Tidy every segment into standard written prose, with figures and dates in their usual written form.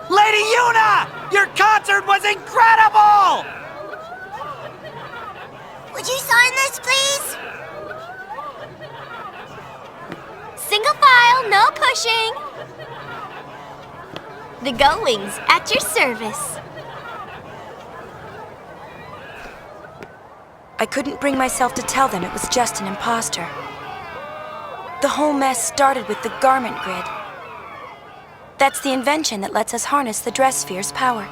Lady Yuna! Your concert was incredible! Would you sign this, please? Single file, no pushing. The Goings at your service. I couldn't bring myself to tell them it was just an imposter. The whole mess started with the garment grid. That's the invention that lets us harness the dress sphere's power.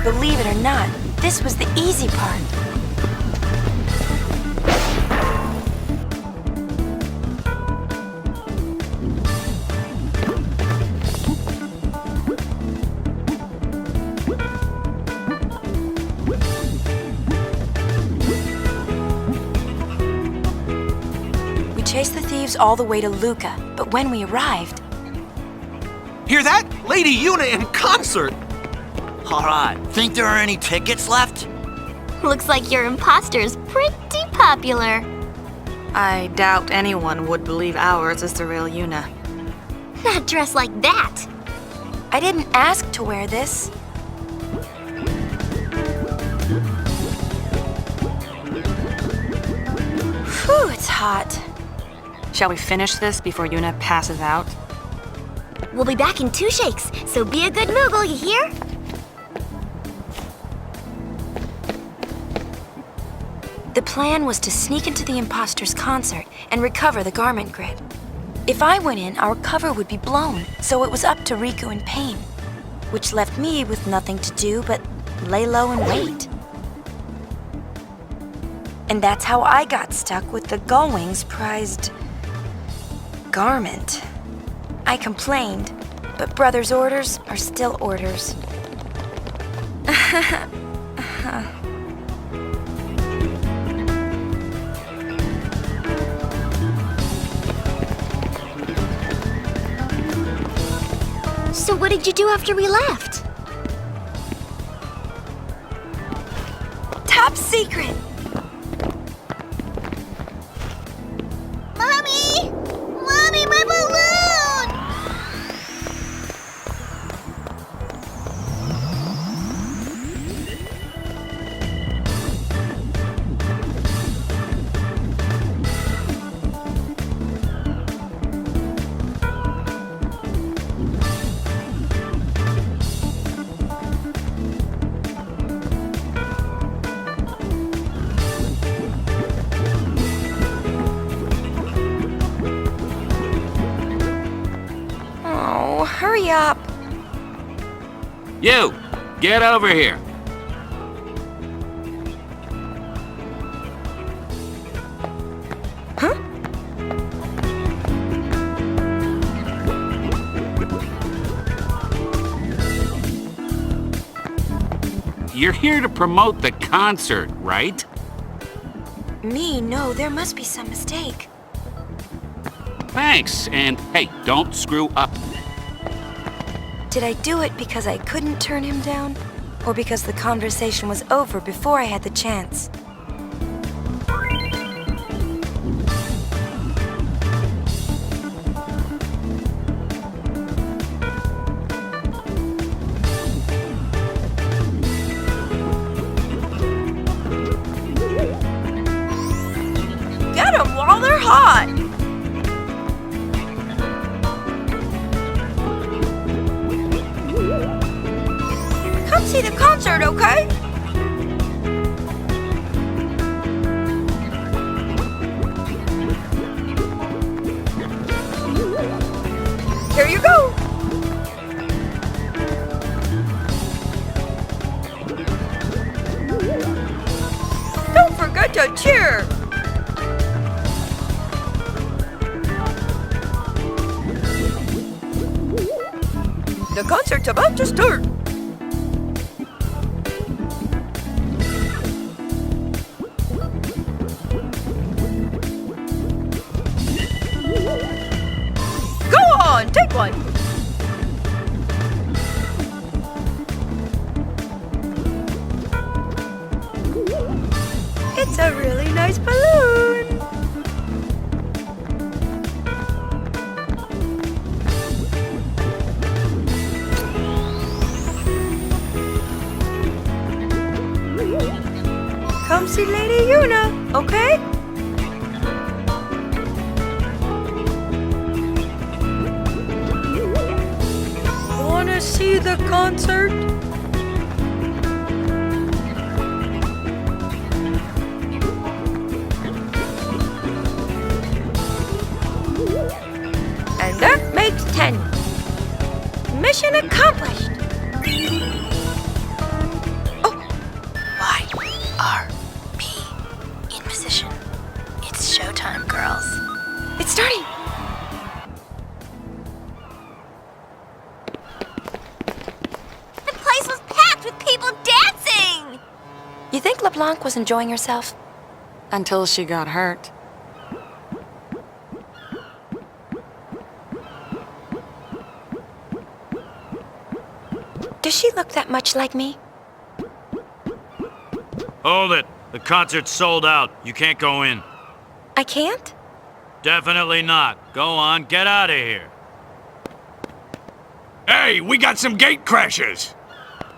Believe it or not, this was the easy part. We chased the thieves all the way to Luca, but when we arrived... Hear that? Lady Yuna in concert! Alright, think there are any tickets left? Looks like your imposter's pretty popular. I doubt anyone would believe ours is the real Yuna. Not dressed like that. I didn't ask to wear this. Whew, it's hot. Shall we finish this before Yuna passes out? We'll be back in 2 shakes, so be a good Moogle, you hear? The plan was to sneak into the imposter's concert and recover the garment grid. If I went in, our cover would be blown, so it was up to Riku and Pain, which left me with nothing to do but lay low and wait. And that's how I got stuck with the Gullwing's prized garment. I complained, but Brother's orders are still orders. So what did you do after we left? Top secret! Mommy! Mommy, my balloon! Oh, hurry up. You! Get over here! Huh? You're here to promote the concert, right? Me? No, there must be some mistake. Thanks, and hey, don't screw up. Did I do it because I couldn't turn him down? Or because the conversation was over before I had the chance? Get them while they're hot! Come see the concert, okay? Here you go! Don't forget to cheer! The concert's about to start! Go on, take one! It's a really nice balloon! Come see Lady Yuna, okay? Wanna see the concert? And that makes 10. Mission accomplished! In position. It's showtime, girls. It's starting! The place was packed with people dancing! You think LeBlanc was enjoying herself? Until she got hurt. Does she look that much like me? Hold it. The concert's sold out. You can't go in. I can't? Definitely not. Go on, get out of here. Hey, we got some gate crashers.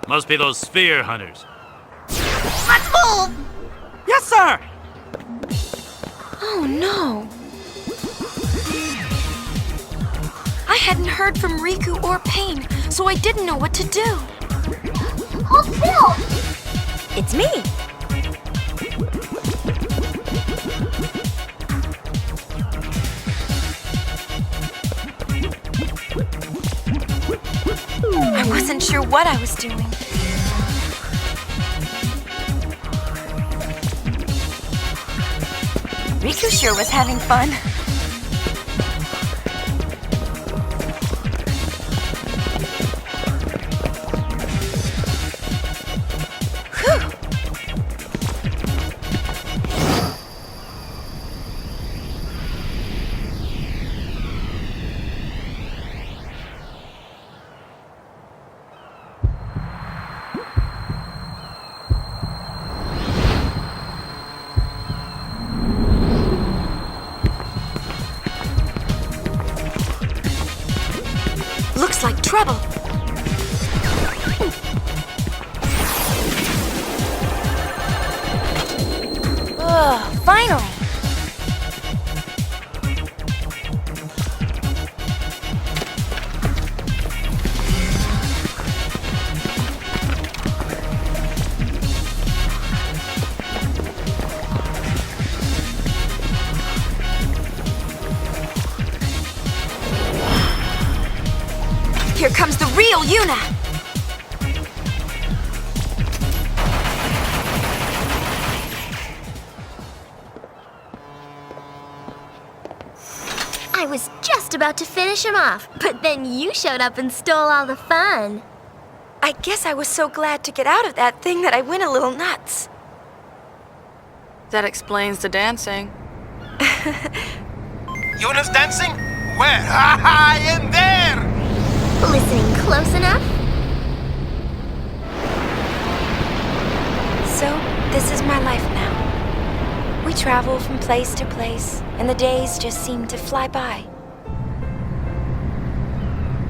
Must be those sphere hunters. Let's move! Yes, sir. Oh no. I hadn't heard from Riku or Pain, so I didn't know what to do. Hold still! It's me. I wasn't sure what I was doing. Riku sure was having fun. Whew. Looks like trouble. Ugh, finally. Here comes the real Yuna! I was just about to finish him off, but then you showed up and stole all the fun. I guess I was so glad to get out of that thing that I went a little nuts. That explains the dancing. Yuna's dancing? Where? Ha ha! In there! Listening close enough? So, this is my life now. We travel from place to place, and the days just seem to fly by.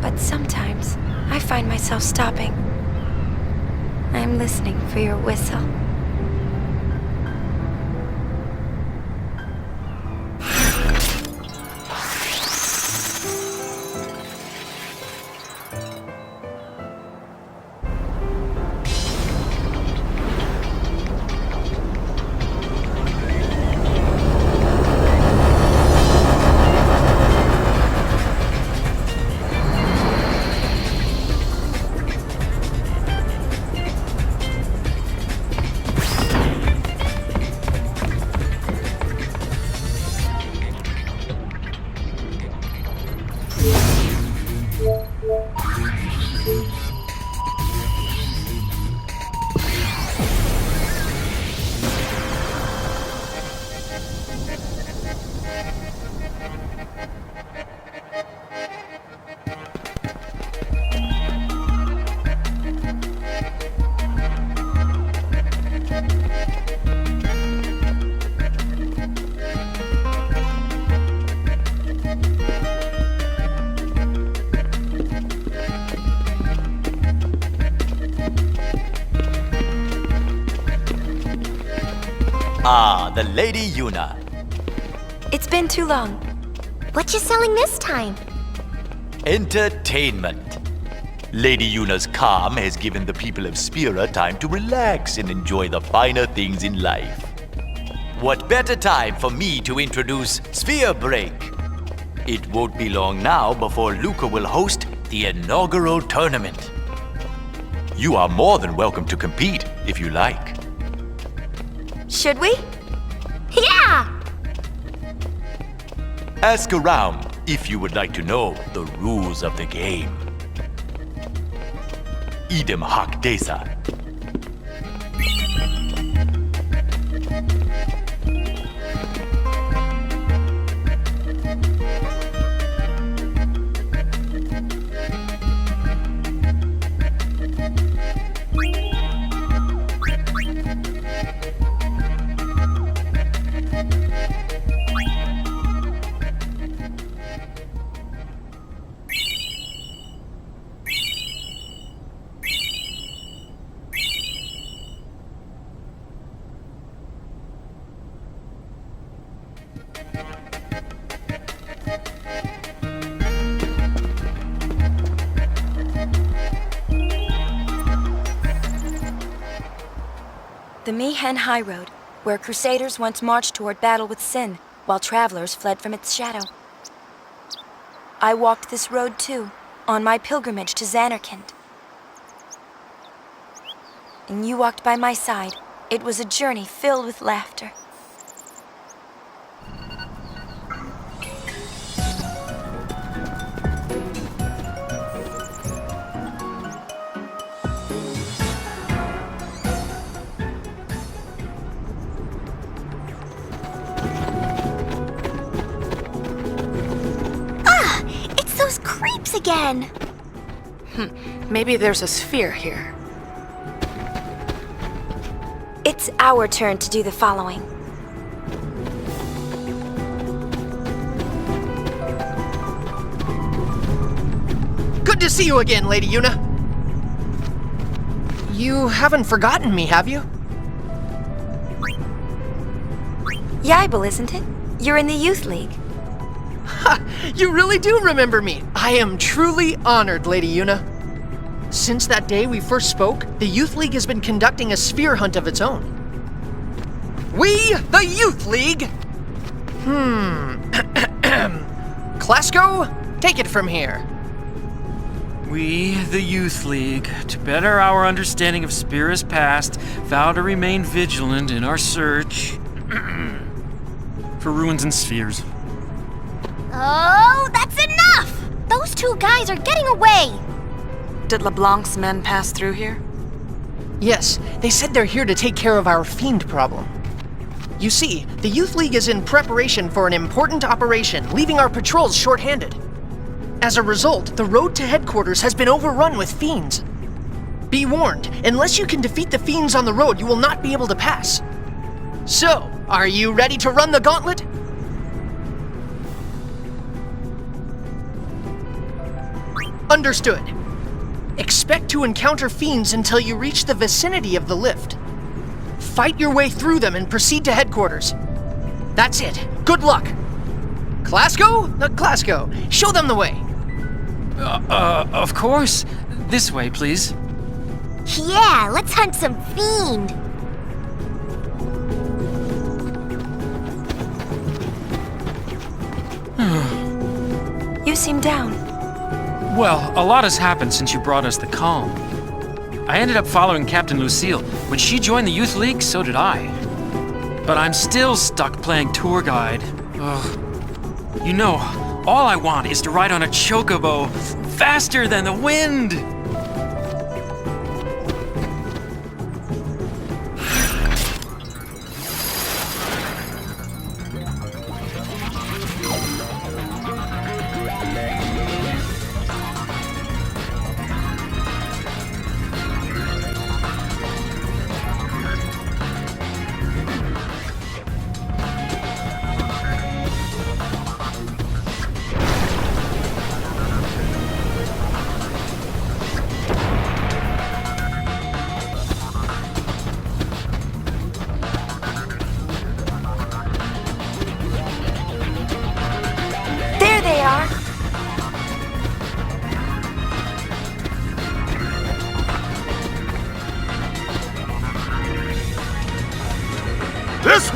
But sometimes, I find myself stopping. I'm listening for your whistle. Ah, the Lady Yuna. It's been too long. What you selling this time? Entertainment. Lady Yuna's calm has given the people of Spira time to relax and enjoy the finer things in life. What better time for me to introduce Sphere Break? It won't be long now before Luca will host the inaugural tournament. You are more than welcome to compete if you like. Should we? Yeah! Ask around if you would like to know the rules of the game. Idem hoc desa. The Mihen High Road, where crusaders once marched toward battle with sin, while travelers fled from its shadow. I walked this road too, on my pilgrimage to Xanarkand. And you walked by my side. It was a journey filled with laughter. Those creeps again! Maybe there's a sphere here. It's our turn to do the following. Good to see you again, Lady Yuna. You haven't forgotten me, have you? Yaibel, isn't it? You're in the Youth League. Ha! You really do remember me! I am truly honored, Lady Yuna. Since that day we first spoke, the Youth League has been conducting a sphere hunt of its own. We, the Youth League! Klasko, take it from here. We, the Youth League, to better our understanding of Spira's past, vow to remain vigilant in our search for ruins and spheres. Oh, that's enough! Those two guys are getting away! Did LeBlanc's men pass through here? Yes, they said they're here to take care of our fiend problem. You see, the Youth League is in preparation for an important operation, leaving our patrols short-handed. As a result, the road to headquarters has been overrun with fiends. Be warned, unless you can defeat the fiends on the road, you will not be able to pass. So, are you ready to run the gauntlet? Understood. Expect to encounter fiends until you reach the vicinity of the lift. Fight your way through them and proceed to headquarters. That's it. Good luck. Klasko? Klasko, show them the way. Of course. This way, please. Yeah, let's hunt some fiend. You seem down. Well, a lot has happened since you brought us the calm. I ended up following Captain Lucille. When she joined the Youth League, so did I. But I'm still stuck playing tour guide. Ugh. You know, all I want is to ride on a chocobo faster than the wind!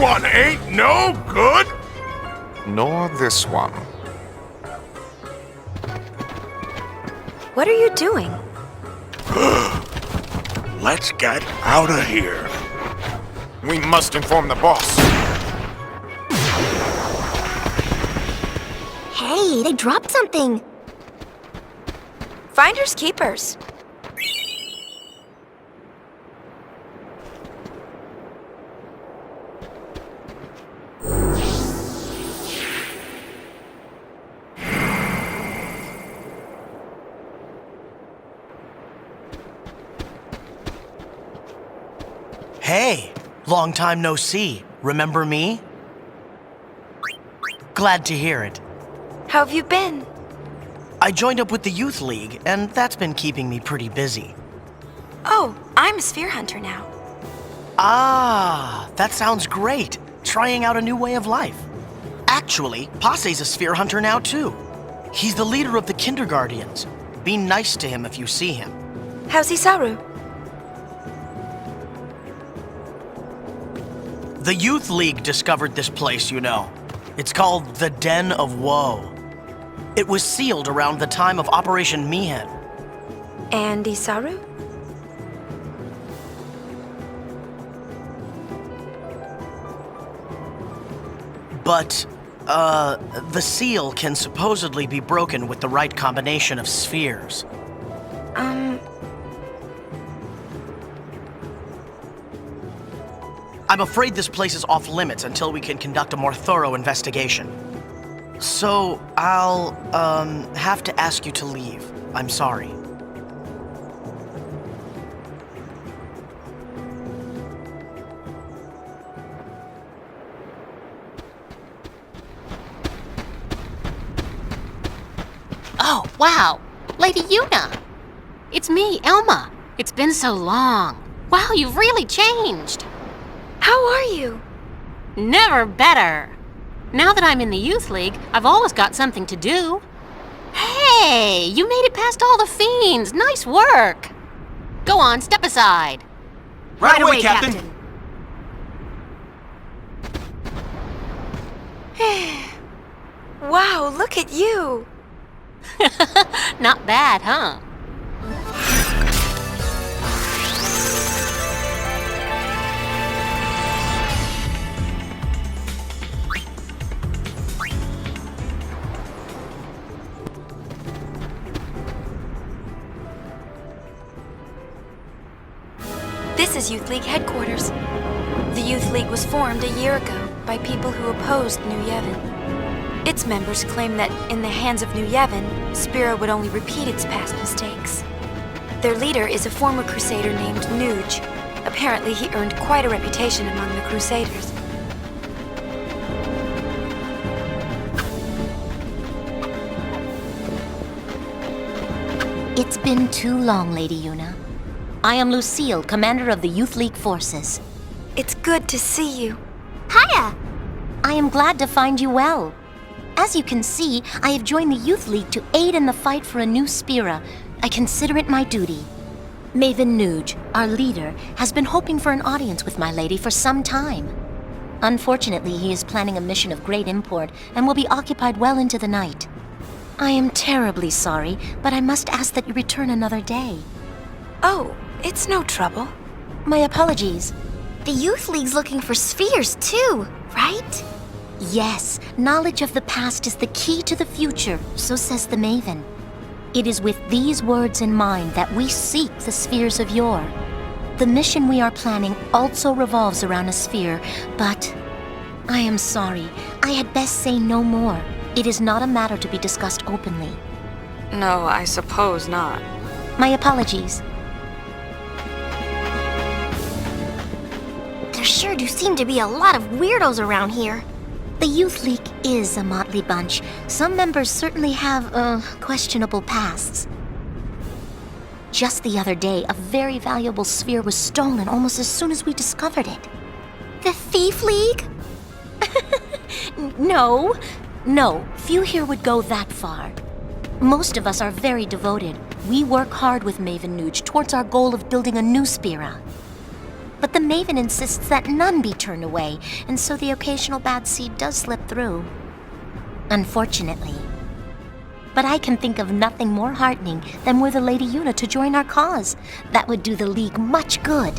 one ain't no good. Nor this one. What are you doing? Let's get out of here. We must inform the boss. Hey, they dropped something. Finders keepers. Hey, long time no see. Remember me? Glad to hear it. How have you been? I joined up with the Youth League, and that's been keeping me pretty busy. Oh, I'm a sphere hunter now. Ah, that sounds great. Trying out a new way of life. Actually, Passe's a sphere hunter now too. He's the leader of the Kinderguardians. Be nice to him if you see him. How's Isaru? The Youth League discovered this place, you know. It's called the Den of Woe. It was sealed around the time of Operation Mihen. And Isaru? But, the seal can supposedly be broken with the right combination of spheres. I'm afraid this place is off limits until we can conduct a more thorough investigation. So, I'll, have to ask you to leave. I'm sorry. Oh, wow! Lady Yuna! It's me, Elma. It's been so long. Wow, you've really changed. How are you? Never better. Now that I'm in the Youth League, I've always got something to do. Hey, you made it past all the fiends. Nice work. Go on, step aside. Right away, Captain. Wow, look at you. Not bad, huh? This is Youth League headquarters. The Youth League was formed a year ago by people who opposed New Yevon. Its members claim that in the hands of New Yevon, Spira would only repeat its past mistakes. Their leader is a former crusader named Nuge. Apparently he earned quite a reputation among the crusaders. It's been too long, Lady Yuna. I am Lucille, commander of the Youth League forces. It's good to see you. Hiya! I am glad to find you well. As you can see, I have joined the Youth League to aid in the fight for a new Spira. I consider it my duty. Maven Nuge, our leader, has been hoping for an audience with my lady for some time. Unfortunately, he is planning a mission of great import and will be occupied well into the night. I am terribly sorry, but I must ask that you return another day. Oh, it's no trouble. My apologies. The Youth League's looking for spheres too, right? Yes, knowledge of the past is the key to the future, so says the Maven. It is with these words in mind that we seek the spheres of yore. The mission we are planning also revolves around a sphere, but I am sorry. I had best say no more. It is not a matter to be discussed openly. No, I suppose not. My apologies. There sure do seem to be a lot of weirdos around here. The Youth League is a motley bunch. Some members certainly have, questionable pasts. Just the other day, a very valuable sphere was stolen almost as soon as we discovered it. The Thief League? No, few here would go that far. Most of us are very devoted. We work hard with Maven Nuge towards our goal of building a new Spira. but the Maven insists that none be turned away, and so the occasional bad seed does slip through. Unfortunately. But I can think of nothing more heartening than were the Lady Una to join our cause. That would do the League much good.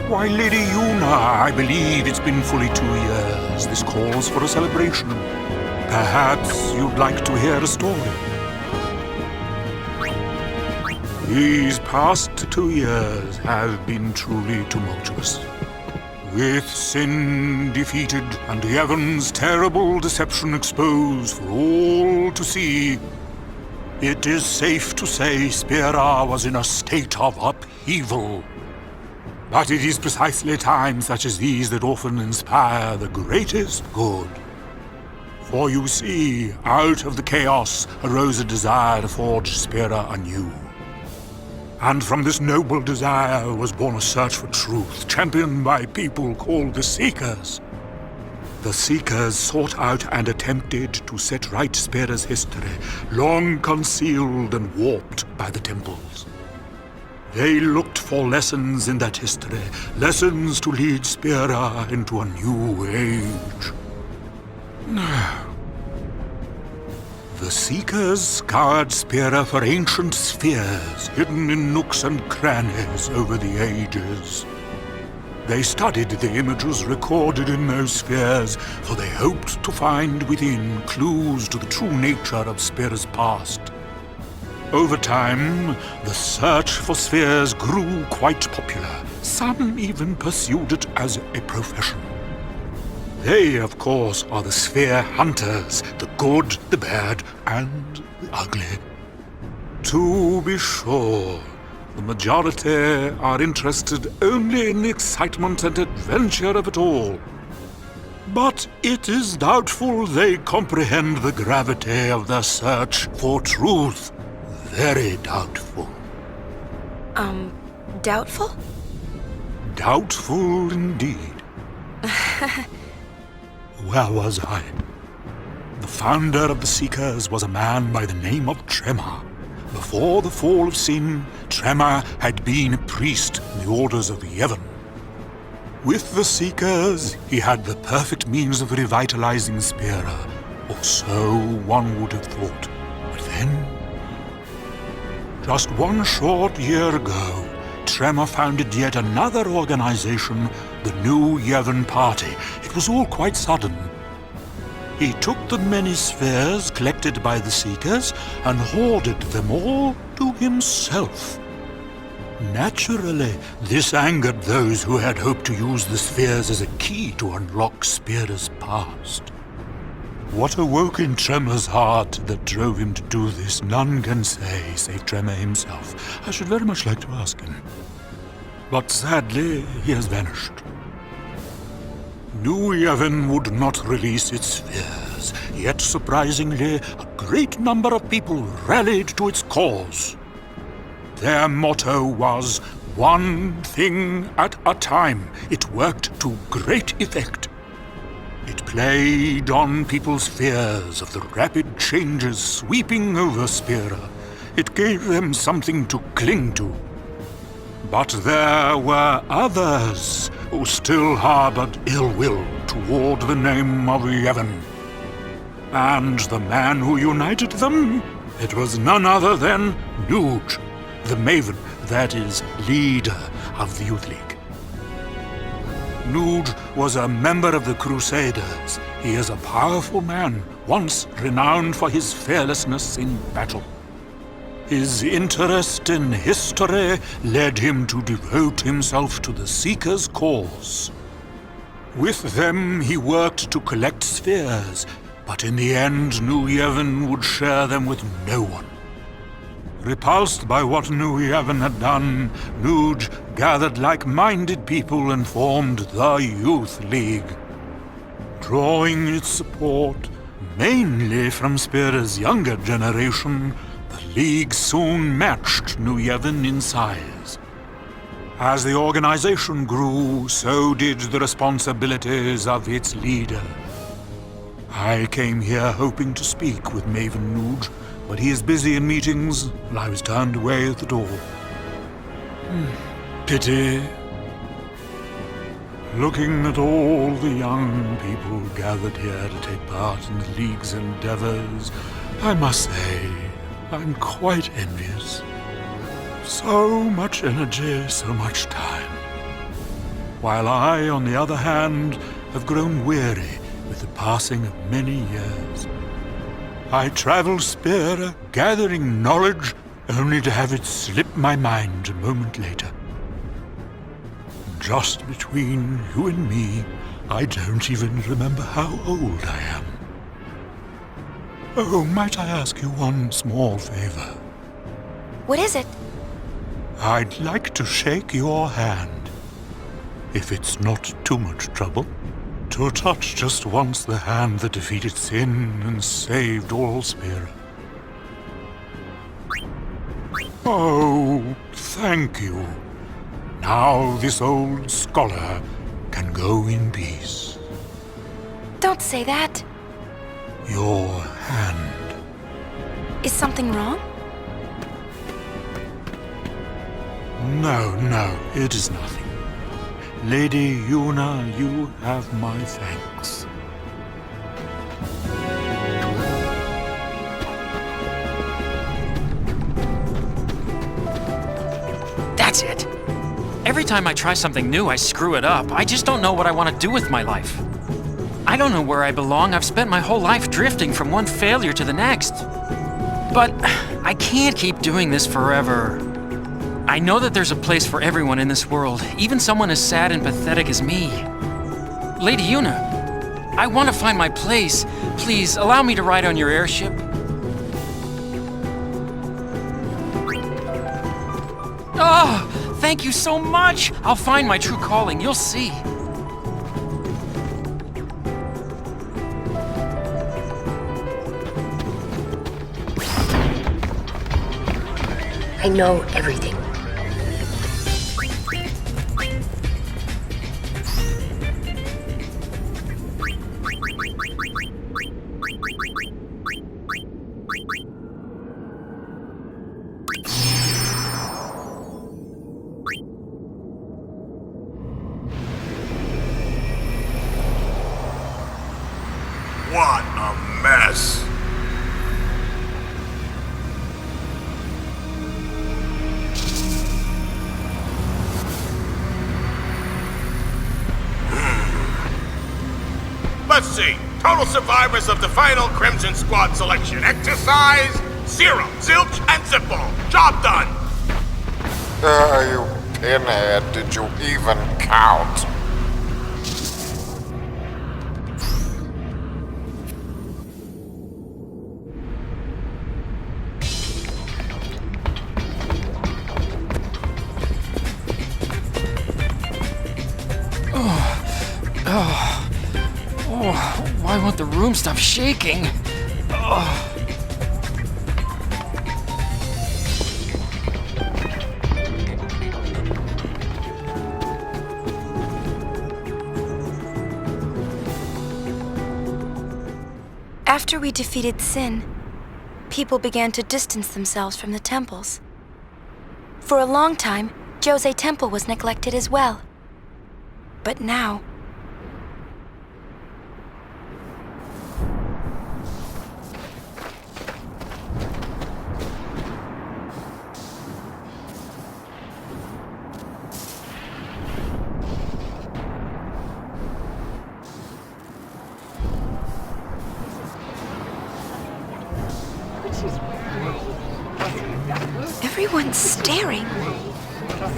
Why, Lady Una, I believe it's been fully 2 years. This calls for a celebration. Perhaps you'd like to hear a story. These past 2 years have been truly tumultuous. With sin defeated and Yevon's terrible deception exposed for all to see, it is safe to say Spira was in a state of upheaval. But it is precisely times such as these that often inspire the greatest good. For you see, out of the chaos arose a desire to forge Spira anew. And from this noble desire was born a search for truth, championed by people called the Seekers. The Seekers sought out and attempted to set right Spira's history, long concealed and warped by the temples. They looked for lessons in that history, lessons to lead Spira into a new age. The Seekers scoured Spira for ancient spheres hidden in nooks and crannies over the ages. They studied the images recorded in those spheres, for they hoped to find within clues to the true nature of Spira's past. Over time, the search for spheres grew quite popular. Some even pursued it as a profession. They, of course, are the sphere hunters, the good, the bad, and the ugly. To be sure, the majority are interested only in the excitement and adventure of it all. But it is doubtful they comprehend the gravity of the search for truth. Very doubtful. Doubtful? Doubtful indeed. Where was I? The founder of the Seekers was a man by the name of Tremor. Before the fall of sin, Tremor had been a priest in the orders of Yevon. With the Seekers, he had the perfect means of revitalizing Spira, or so one would have thought. But then, just 1 short year ago, Tremor founded yet another organization, the New Yevon Party. It was all quite sudden. He took the many spheres collected by the Seekers and hoarded them all to himself. Naturally, this angered those who had hoped to use the spheres as a key to unlock Spira's past. What awoke in Tremor's heart that drove him to do this, none can say, save Tremor himself. I should very much like to ask him. But sadly, he has vanished. New Yevon would not release its spheres, yet surprisingly, a great number of people rallied to its cause. Their motto was, one thing at a time. It worked to great effect. It played on people's fears of the rapid changes sweeping over Spira. It gave them something to cling to. But there were others who still harbored ill will toward the name of Yevon. And the man who united them, it was none other than Nuge, the Maven, that is, leader of the Youth League. Nuge was a member of the Crusaders. He is a powerful man, once renowned for his fearlessness in battle. His interest in history led him to devote himself to the Seekers' cause. With them, he worked to collect spheres, but in the end, New Yevon would share them with no one. Repulsed by what New Yevon had done, Nuge gathered like-minded people and formed the Youth League. Drawing its support mainly from Spira's younger generation, the League soon matched New Yevon in size. As the organization grew, so did the responsibilities of its leader. I came here hoping to speak with Maven Nuge, but he is busy in meetings, and I was turned away at the door. Pity. Looking at all the young people gathered here to take part in the League's endeavors, I must say, I'm quite envious. So much energy, so much time. While I, on the other hand, have grown weary with the passing of many years. I travel Spira, gathering knowledge, only to have it slip my mind a moment later. Just between you and me, I don't even remember how old I am. Oh, might I ask you one small favor? What is it? I'd like to shake your hand, if it's not too much trouble. To touch just once the hand that defeated sin and saved all Spira. Oh, thank you. Now this old scholar can go in peace. Don't say that. Your hand. Is something wrong? No, it is nothing. Lady Yuna, you have my thanks. That's it. Every time I try something new, I screw it up. I just don't know what I want to do with my life. I don't know where I belong. I've spent my whole life drifting from one failure to the next. But I can't keep doing this forever. I know that there's a place for everyone in this world, even someone as sad and pathetic as me. Lady Yuna, I want to find my place. Please, allow me to ride on your airship. Oh, thank you so much! I'll find my true calling, you'll see. I know everything. What a mess. Let's see. Total survivors of the final Crimson Squad selection. Exercise, 0, zilch, and zippo. Job done. You pinhead, did you even count? Why won't the room stop shaking? After we defeated Sin, people began to distance themselves from the temples. For a long time, Jose Temple was neglected as well. But now, everyone's staring.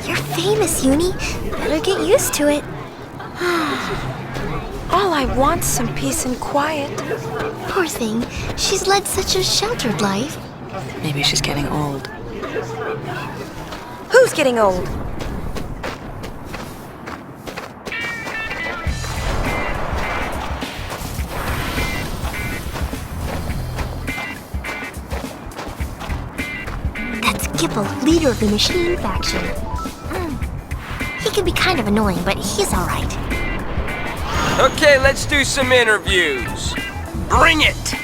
You're famous, Uni. Better get used to it. All I want's some peace and quiet. Poor thing. She's led such a sheltered life. Maybe she's getting old. Who's getting old? That's Gipple, leader of the Machine faction. He can be kind of annoying, but he's alright. Okay, let's do some interviews. Bring it!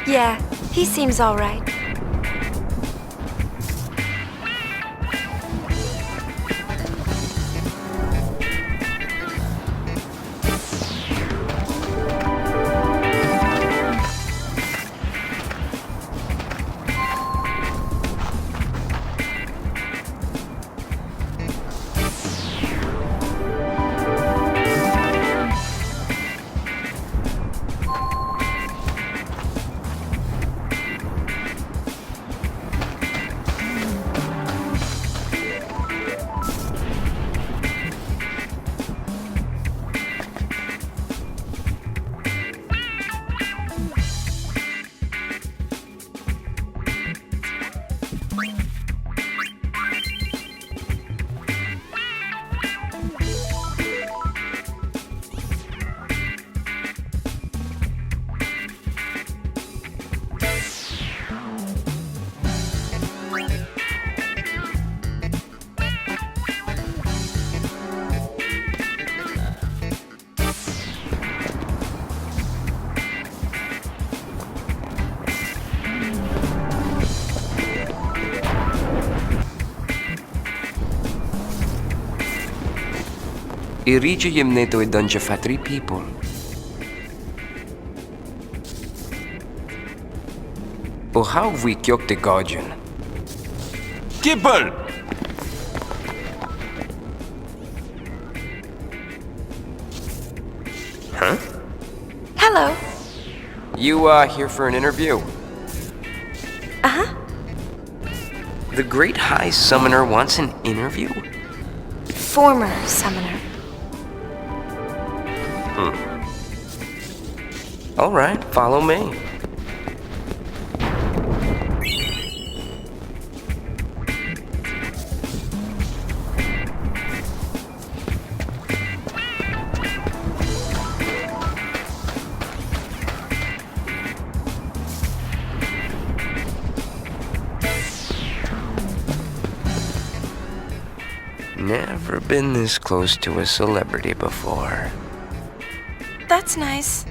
Yeah, he seems all right. Iridium neto e dunja fa 3 people. O how we kjok the guardian? Kipple! Huh? Hello. You, here for an interview? Uh-huh. The Great High Summoner wants an interview? Former summoner. All right, follow me. Never been this close to a celebrity before. That's nice.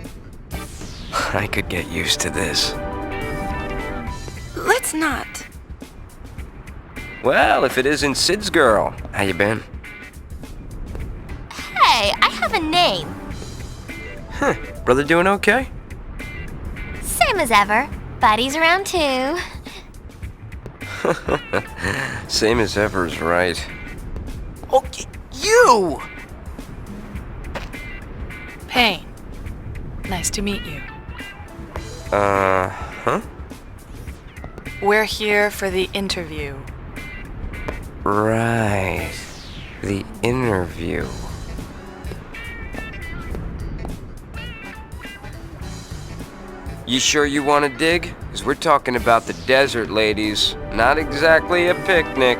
I could get used to this. Let's not. Well, if it isn't Sid's girl, how you been? Hey, I have a name. Huh, brother doing okay? Same as ever. Buddy's around too. Same as ever is right. Oh, you! Payne. Nice to meet you. Huh? We're here for the interview. Right. The interview. You sure you want to dig? 'Cause we're talking about the desert, ladies. Not exactly a picnic.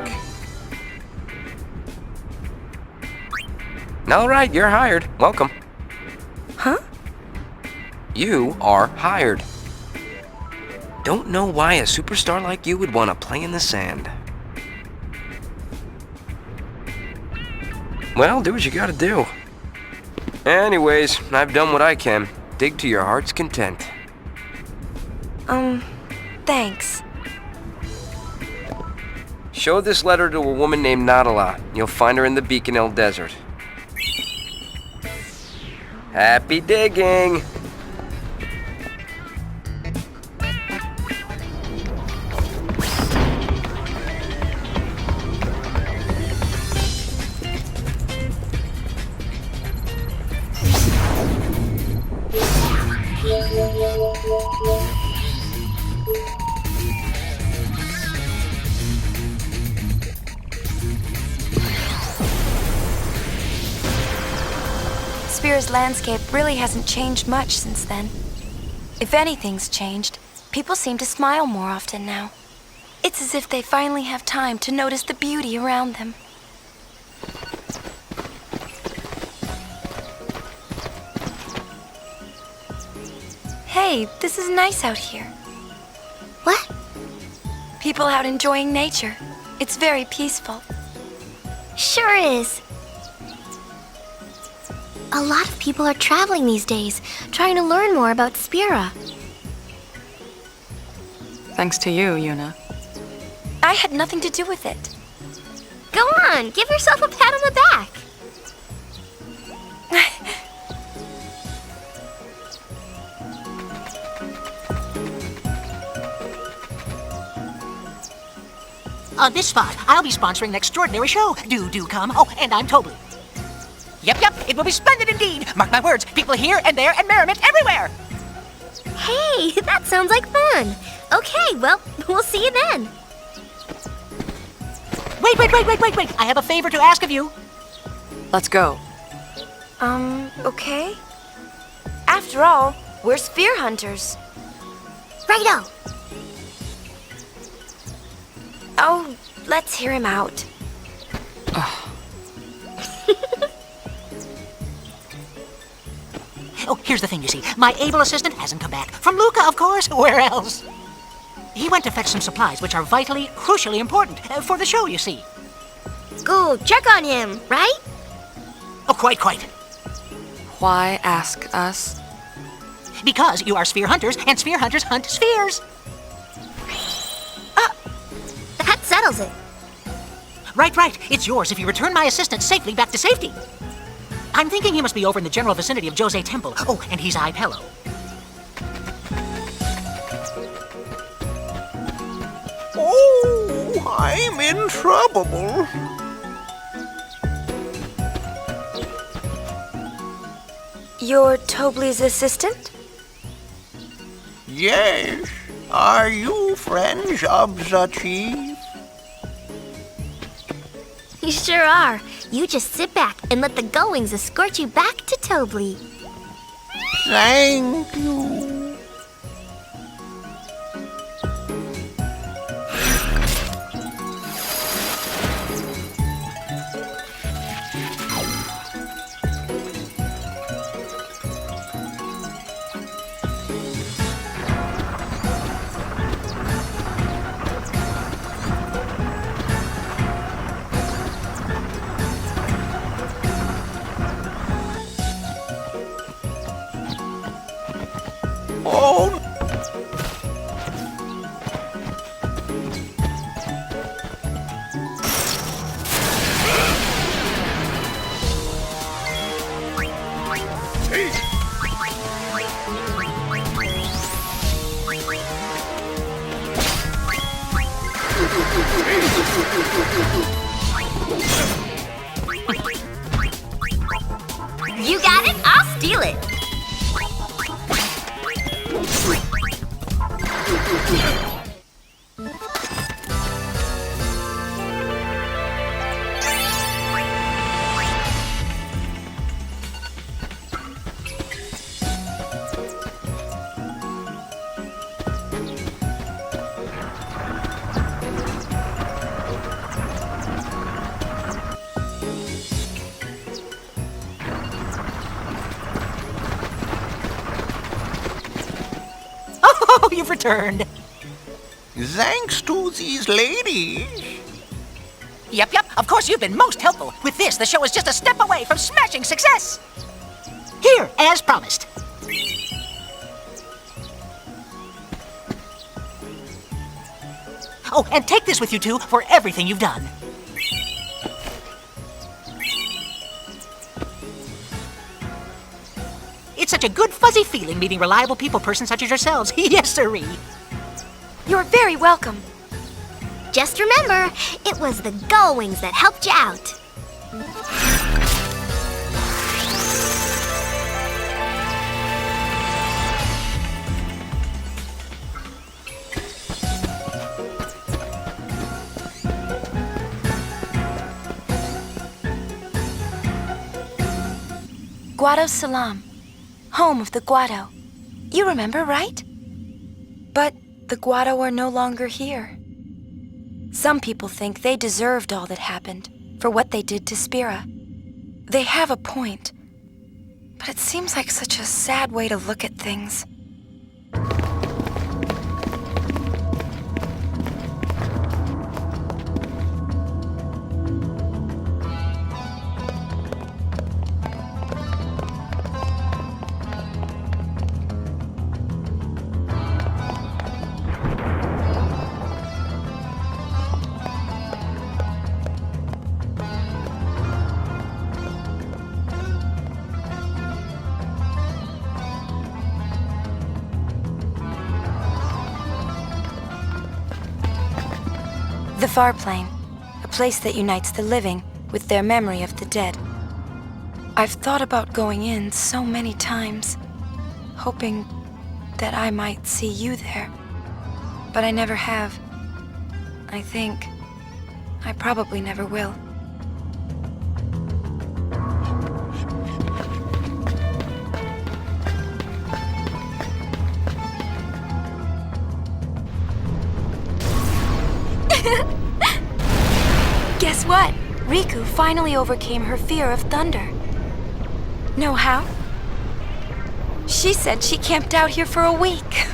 All right, you're hired. Welcome. Huh? You are hired. Don't know why a superstar like you would want to play in the sand. Well, do what you gotta do. Anyways, I've done what I can. Dig to your heart's content. Thanks. Show this letter to a woman named Nadala. You'll find her in the Beacon Hill Desert. Happy digging! Spear's landscape really hasn't changed much since then. If anything's changed, people seem to smile more often now. It's as if they finally have time to notice the beauty around them. Hey, this is nice out here. What? People out enjoying nature. It's very peaceful. Sure is. A lot of people are traveling these days, trying to learn more about Spira. Thanks to you, Yuna. I had nothing to do with it. Go on, give yourself a pat on the back. On this spot, I'll be sponsoring an extraordinary show. Do come. Oh, and I'm Tobly. Yep, it will be splendid indeed. Mark my words, people here and there and merriment everywhere. Hey, that sounds like fun. Okay, well, we'll see you then. Wait. I have a favor to ask of you. Let's go. Okay. After all, we're sphere hunters. Righto. Oh, let's hear him out. Oh, here's the thing, you see. My able assistant hasn't come back. From Luca, of course. Where else? He went to fetch some supplies, which are vitally, crucially important for the show, you see. Go check on him, right? Oh, quite. Why ask us? Because you are sphere hunters, and sphere hunters hunt spheres. That settles it. Right. It's yours if you return my assistant safely back to safety. I'm thinking he must be over in the general vicinity of Jose Temple. Oh, and he's Ipello. Oh, I'm in trouble. You're Tobly's assistant? Yes. Are you friends of the chief? You sure are. You just sit back and let the goings escort you back to Tobly. Thank you. Oh, You got it? I'll steal it. Oh, you've returned. thanks to these ladies. Yep. Of course, you've been most helpful. With this, the show is just a step away from smashing success. Here, as promised. Oh, and take this with you, too, for everything you've done. It's such a good, fuzzy feeling meeting reliable people persons such as yourselves. Yes, sirree. You're very welcome. Just remember, it was the goings that helped you out. Guado Salam, home of the Guado. You remember, right? But the Guado are no longer here. Some people think they deserved all that happened for what they did to Spira. They have a point, but it seems like such a sad way to look at things. The Far Plane, a place that unites the living with their memory of the dead. I've thought about going in so many times, hoping that I might see you there. But I never have. I think I probably never will. Guess what? Riku finally overcame her fear of thunder. Know how? She said she camped out here for a week.